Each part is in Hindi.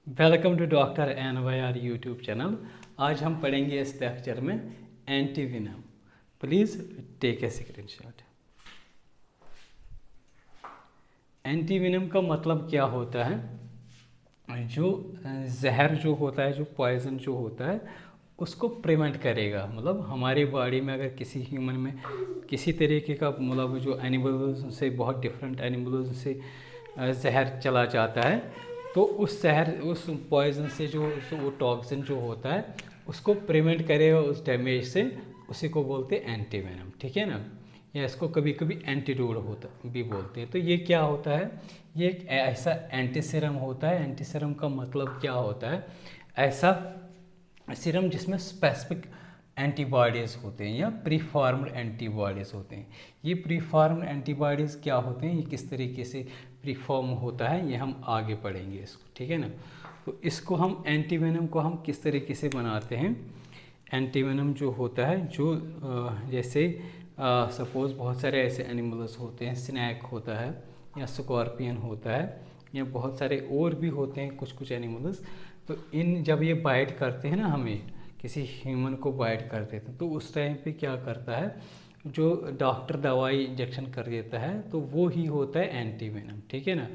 Welcome to doctor NYR YouTube channel. आज हम पढ़ेंगे इस लेक्चर में antivenom. Please take a screenshot. Antivenom का मतलब क्या होता है? जो जहर जो होता है, जो पॉइजन जो होता है, उसको प्रिवेंट करेगा। मतलब हमारी बॉडी में अगर किसी ह्यूमन में किसी तरीके का मतलब जो एनिमल्स से बहुत डिफरेंट एनिमल्स से जहर चला जाता है, तो उस जहर उस पॉइजन से जो वो टॉक्सिन जो होता है उसको प्रिवेंट करेगा उस डैमेज से। उसी को बोलते हैं एंटीवेनम, ठीक है ना। या इसको कभी कभी एंटीडोट होता भी बोलते हैं। तो ये क्या होता है? ये एक ऐसा एंटीसीरम होता है। एंटीसीरम का मतलब क्या होता है? ऐसा सीरम जिसमें स्पेसिफिक एंटीबॉडीज़ होते हैं या प्रीफॉर्म्ड एंटीबॉडीज़ होते हैं। ये प्रीफॉर्म्ड एंटीबॉडीज़ क्या होते हैं, ये किस तरीके से प्रीफॉर्म होता है, ये हम आगे पढ़ेंगे इसको, ठीक है ना। तो इसको हम एंटीवेनम को हम किस तरीके से बनाते हैं? एंटीवेनम जो होता है, जो जैसे सपोज़ बहुत सारे ऐसे एनिमल्स होते हैं, स्नैक होता है या स्कॉर्पियन होता है या बहुत सारे और भी होते हैं कुछ कुछ एनिमल्स। तो इन जब ये बाइट करते हैं ना, हमें किसी ह्यूमन को बाइट कर देते हैं, तो उस टाइम पे क्या करता है, जो डॉक्टर दवाई इंजेक्शन कर देता है तो वो ही होता है एंटीवेनम, ठीक है ना।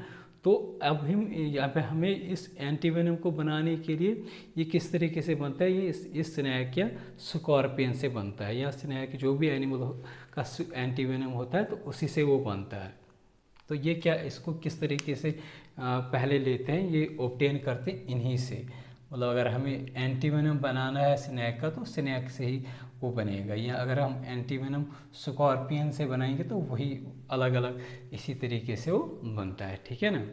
तो अब हम यहाँ पे हमें इस एंटीवेनम को बनाने के लिए ये किस तरीके से बनता है, ये इस स्नैक या स्कॉर्पियन से बनता है, या स्नैक जो भी एनिमल का एंटीवेनम होता है तो उसी से वो बनता है। तो ये क्या, इसको किस तरीके से पहले लेते हैं, ये ऑब्टेन करते हैं इन्हीं से। मतलब अगर हमें एंटीवेनम बनाना है स्नैक का तो स्नैक से ही वो बनेगा, या अगर हम एंटीवेनम स्कॉर्पियन से बनाएंगे तो वही अलग अलग इसी तरीके से वो बनता है, ठीक है ना।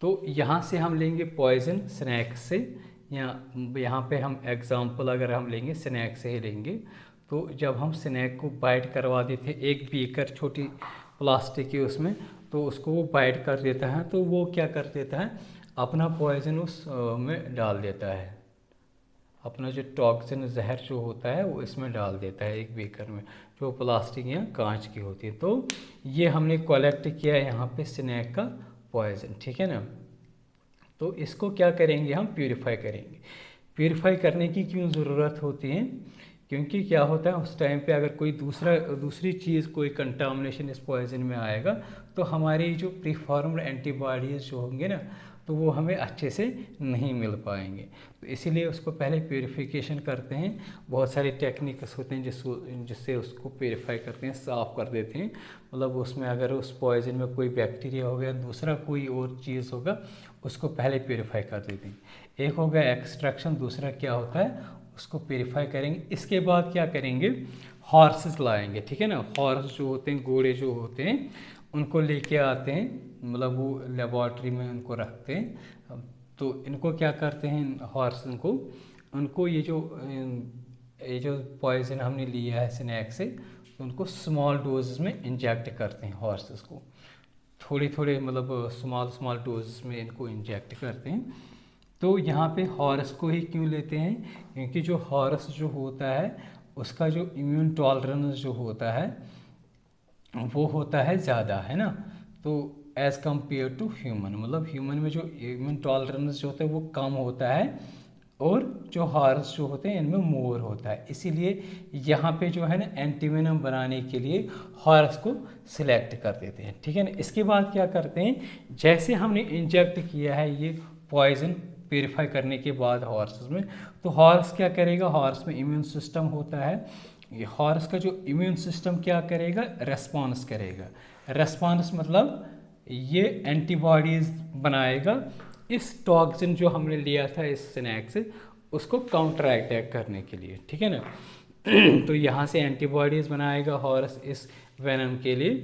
तो यहाँ से हम लेंगे पॉइजन स्नैक से, या यहाँ पे हम एग्जांपल अगर हम लेंगे स्नैक से ही लेंगे। तो जब हम स्नैक को बाइट करवा देते हैं एक बीकर छोटी प्लास्टिक की उसमें, तो उसको वो बाइट कर देता है, तो वो क्या कर देता है, अपना पॉइजन उस में डाल देता है। अपना जो टॉक्सिन जहर जो होता है वो इसमें डाल देता है एक बीकर में, जो प्लास्टिक या कांच की होती है। तो ये हमने कलेक्ट किया यहाँ पे स्नैक का पॉइजन, ठीक है ना। तो इसको क्या करेंगे, हम प्यूरिफाई करेंगे। प्यूरिफाई करने की क्यों ज़रूरत होती है? क्योंकि क्या होता है, उस टाइम पे अगर कोई दूसरी चीज़, कोई कंटामिनेशन इस पॉइजन में आएगा तो हमारी जो प्रीफॉर्म्ड एंटीबॉडीज़ जो होंगे ना, तो वो हमें अच्छे से नहीं मिल पाएंगे। तो इसीलिए उसको पहले प्यूरिफिकेशन करते हैं। बहुत सारे टेक्निक्स होते हैं जिससे उसको प्यूरिफाई करते हैं, साफ़ कर देते हैं। मतलब उसमें अगर उस पॉइजन में कोई बैक्टीरिया हो गया, दूसरा कोई और चीज़ होगा, उसको पहले प्यूरिफाई कर देते हैं। एक हो गया एक्सट्रैक्शन, दूसरा क्या होता है, उसको प्यूरिफाई करेंगे। इसके बाद क्या करेंगे, हॉर्सेस लाएंगे, ठीक है ना। हॉर्स जो होते हैं, घोड़े जो होते हैं, उनको लेके आते हैं, मतलब वो लेबॉर्ट्री में उनको रखते हैं। तो इनको क्या करते हैं, हॉर्स को, उनको ये जो पॉइजन हमने लिया है स्नैक से, तो उनको स्मॉल डोजेस में इंजेक्ट करते हैं हॉर्सेस को। थोड़े मतलब स्मॉल डोजेस में इनको इंजेक्ट करते हैं। तो यहाँ पे हॉर्स को ही क्यों लेते हैं? क्योंकि जो हॉर्स जो होता है उसका जो इम्यून टॉलरेंस जो होता है वो होता है ज़्यादा, है ना। तो एज़ कम्पेयर टू ह्यूमन, मतलब ह्यूमन में जो इम्यून टॉलरेंस जो होता है वो कम होता है, और जो हॉर्स जो होते हैं इनमें मोर होता है। इसीलिए यहाँ पे जो है ना, एंटीवेनम बनाने के लिए हॉर्स को सिलेक्ट कर देते हैं, ठीक है ना। इसके बाद क्या करते हैं, जैसे हमने इंजेक्ट किया है ये पॉइजन प्यूरिफाई करने के बाद हॉर्स में, तो हॉर्स क्या करेगा, हॉर्स में इम्यून सिस्टम होता है। ये हॉर्स का जो इम्यून सिस्टम क्या करेगा, रेस्पॉन्स करेगा। रेस्पॉन्स मतलब ये एंटीबॉडीज़ बनाएगा इस टॉक्सिन जो हमने लिया था इस स्नैक से, उसको काउंटर अटैक करने के लिए, ठीक है ना। तो यहाँ से एंटीबॉडीज़ बनाएगा हॉर्स इस वेनम के लिए।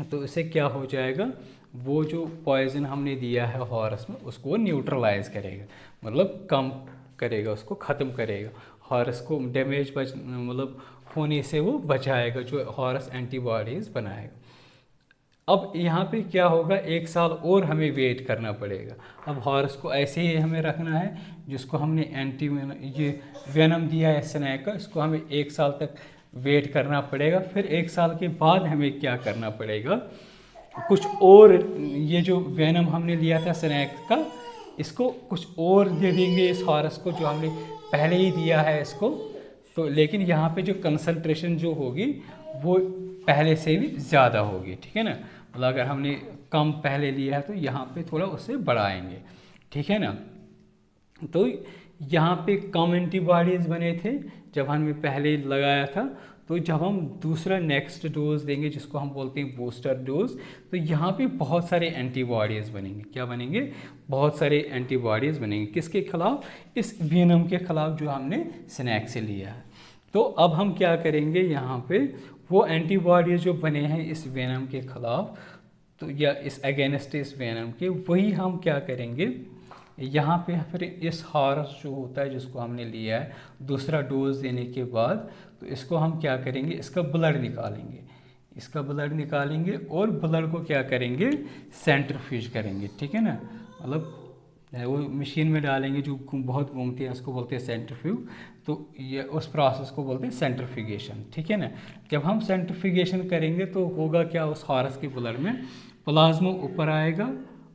तो इससे क्या हो जाएगा, वो जो पॉइजन हमने दिया है हॉर्स में उसको वो न्यूट्रलाइज करेगा, मतलब कम करेगा, उसको ख़त्म करेगा। हॉर्स को डैमेज मतलब होने से वो बचाएगा, जो हॉर्स एंटीबॉडीज़ बनाएगा। अब यहाँ पे क्या होगा, एक साल और हमें वेट करना पड़ेगा। अब हॉर्स को ऐसे ही हमें रखना है, जिसको हमने ये वेनम दिया है स्नैक का, इसको हमें एक साल तक वेट करना पड़ेगा। फिर एक साल के बाद हमें क्या करना पड़ेगा, कुछ और ये जो वेनम हमने लिया था स्नैक का, इसको कुछ और दे देंगे इस हॉरस को जो हमने पहले ही दिया है इसको, तो लेकिन यहाँ पे जो कंसंट्रेशन जो होगी वो पहले से भी ज़्यादा होगी, ठीक है ना। मतलब अगर हमने कम पहले लिया है तो यहाँ पे थोड़ा उससे बढ़ाएंगे, ठीक है ना। तो यहाँ पे कम एंटीबॉडीज़ बने थे जब हमने पहले लगाया था, तो जब हम दूसरा नेक्स्ट डोज देंगे जिसको हम बोलते हैं बूस्टर डोज, तो यहाँ पे बहुत सारे एंटीबॉडीज़ बनेंगे। क्या बनेंगे? बहुत सारे एंटीबॉडीज़ बनेंगे। किसके खिलाफ? इस वेनम के खिलाफ जो हमने स्नैक से लिया है। तो अब हम क्या करेंगे, यहाँ पे वो एंटीबॉडीज़ जो बने हैं इस वेनम के खिलाफ, तो या इस अगेंस्ट इस वेनम के, वही हम क्या करेंगे, यहाँ पे फिर इस हॉरस जो होता है जिसको हमने लिया है दूसरा डोज देने के बाद, तो इसको हम क्या करेंगे, इसका ब्लड निकालेंगे, इसका ब्लड निकालेंगे और ब्लड को क्या करेंगे, सेंट्रीफ्यूज करेंगे, ठीक है ना। मतलब वो मशीन में डालेंगे जो बहुत घूमती है, उसको बोलते हैं सेंट्रीफ्यूज। तो ये उस प्रोसेस को बोलते हैं सेंट्रीफ्यूगेशन, ठीक है ना। जब हम सेंट्रीफ्यूगेशन करेंगे तो होगा क्या, उस हॉरस के ब्लड में प्लाज्मा ऊपर आएगा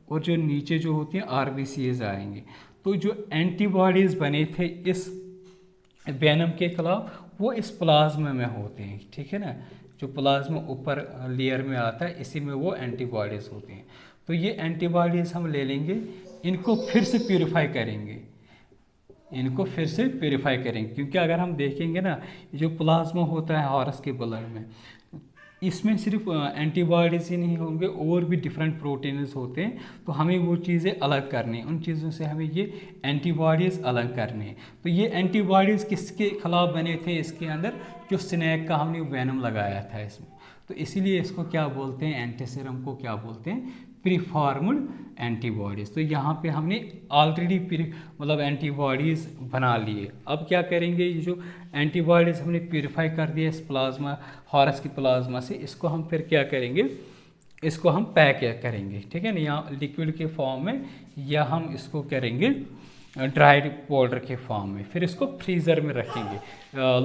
और जो नीचे जो होती हैं RBCs आएंगे। तो जो एंटीबॉडीज़ बने थे इस वेनम के खिलाफ वो इस प्लाज्मा में होते हैं, ठीक है ना। जो प्लाज्मा ऊपर लेयर में आता है इसी में वो एंटीबॉडीज़ होते हैं। तो ये एंटीबॉडीज़ हम ले लेंगे, इनको फिर से प्यूरिफाई करेंगे, इनको फिर से प्यूरिफाई करेंगे, क्योंकि अगर हम देखेंगे ना जो प्लाज्मा होता है हॉरस के ब्लड में, इसमें सिर्फ एंटीबॉडीज़ ही नहीं होंगे और भी डिफरेंट प्रोटीन्स होते हैं। तो हमें वो चीज़ें अलग करनी है, उन चीज़ों से हमें ये एंटीबॉडीज़ अलग करनी है। तो ये एंटीबॉडीज़ किसके खिलाफ बने थे इसके अंदर, जो स्नैक का हमने वेनम लगाया था इसमें। तो इसीलिए इसको क्या बोलते हैं, एंटीसीरम को क्या बोलते हैं, प्रीफॉर्म्ड एंटीबॉडीज़। तो यहाँ पे हमने ऑलरेडी मतलब एंटीबॉडीज़ बना लिए। अब क्या करेंगे, ये जो एंटीबॉडीज़ हमने प्यूरिफाई कर दिया इस प्लाज्मा, हॉरस की प्लाज्मा से, इसको हम फिर क्या करेंगे, इसको हम पैक करेंगे, ठीक है ना, या लिक्विड के फॉर्म में, या हम इसको करेंगे ड्राइड पाउडर के फॉर्म में। फिर इसको फ्रीज़र में रखेंगे,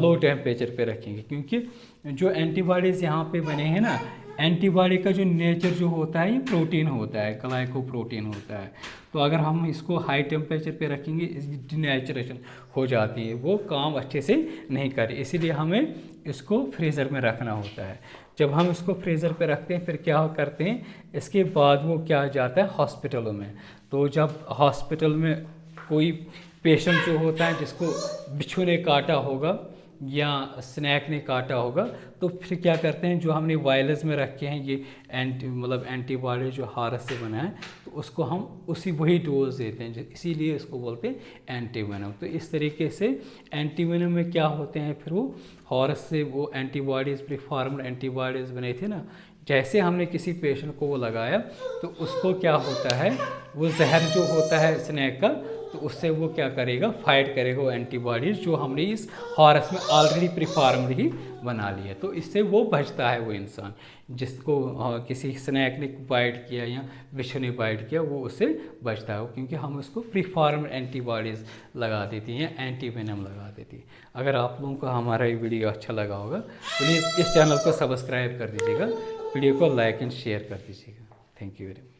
लो टेम्परेचर पे रखेंगे, क्योंकि जो एंटीबॉडीज़ यहाँ पे बने हैं ना, एंटीबॉडी का जो नेचर जो होता है ये प्रोटीन होता है, ग्लाइकोप्रोटीन होता है। तो अगर हम इसको हाई टेम्परेचर पे रखेंगे डिनेचरेशन हो जाती है, वो काम अच्छे से नहीं करे, इसीलिए हमें इसको फ्रीज़र में रखना होता है। जब हम इसको फ्रीज़र पे रखते हैं फिर क्या करते हैं, इसके बाद वो क्या जाता है हॉस्पिटलों में। तो जब हॉस्पिटल में कोई पेशेंट जो होता है जिसको बिच्छू ने काटा होगा या स्नैक ने काटा होगा, तो फिर क्या करते हैं, जो हमने वायरस में रखे हैं ये एंटीबॉडी जो हॉरस से बना है, तो उसको हम वही डोज देते हैं, इसीलिए इसको बोलते हैं एंटीवेनम। तो इस तरीके से एंटीवेनम में क्या होते हैं, फिर वो हॉरस से वो एंटीबॉडीज़, प्रीफॉर्म्ड एंटीबॉडीज़ बने थे ना, जैसे हमने किसी पेशेंट को वो लगाया तो उसको क्या होता है, वो जहर जो होता है स्नैक का, तो उससे वो क्या करेगा, फाइट करेगा वो एंटीबॉडीज़ जो हमने इस हॉरस में ऑलरेडी प्रीफॉर्म्ड ही बना लिया। तो इससे वो बचता है, वो इंसान जिसको किसी स्नैक ने बाइट किया या बिच्छू ने बाइट किया, वो उससे बचता है, क्योंकि हम उसको प्रीफॉर्म्ड एंटीबॉडीज़ लगा देती हैं, एंटीवेनम लगा देती है। अगर आप लोगों को हमारा ये वीडियो अच्छा लगा होगा प्लीज़ इस चैनल को सब्सक्राइब कर दीजिएगा, वीडियो को लाइक एंड शेयर कर दीजिएगा। Thank you very much.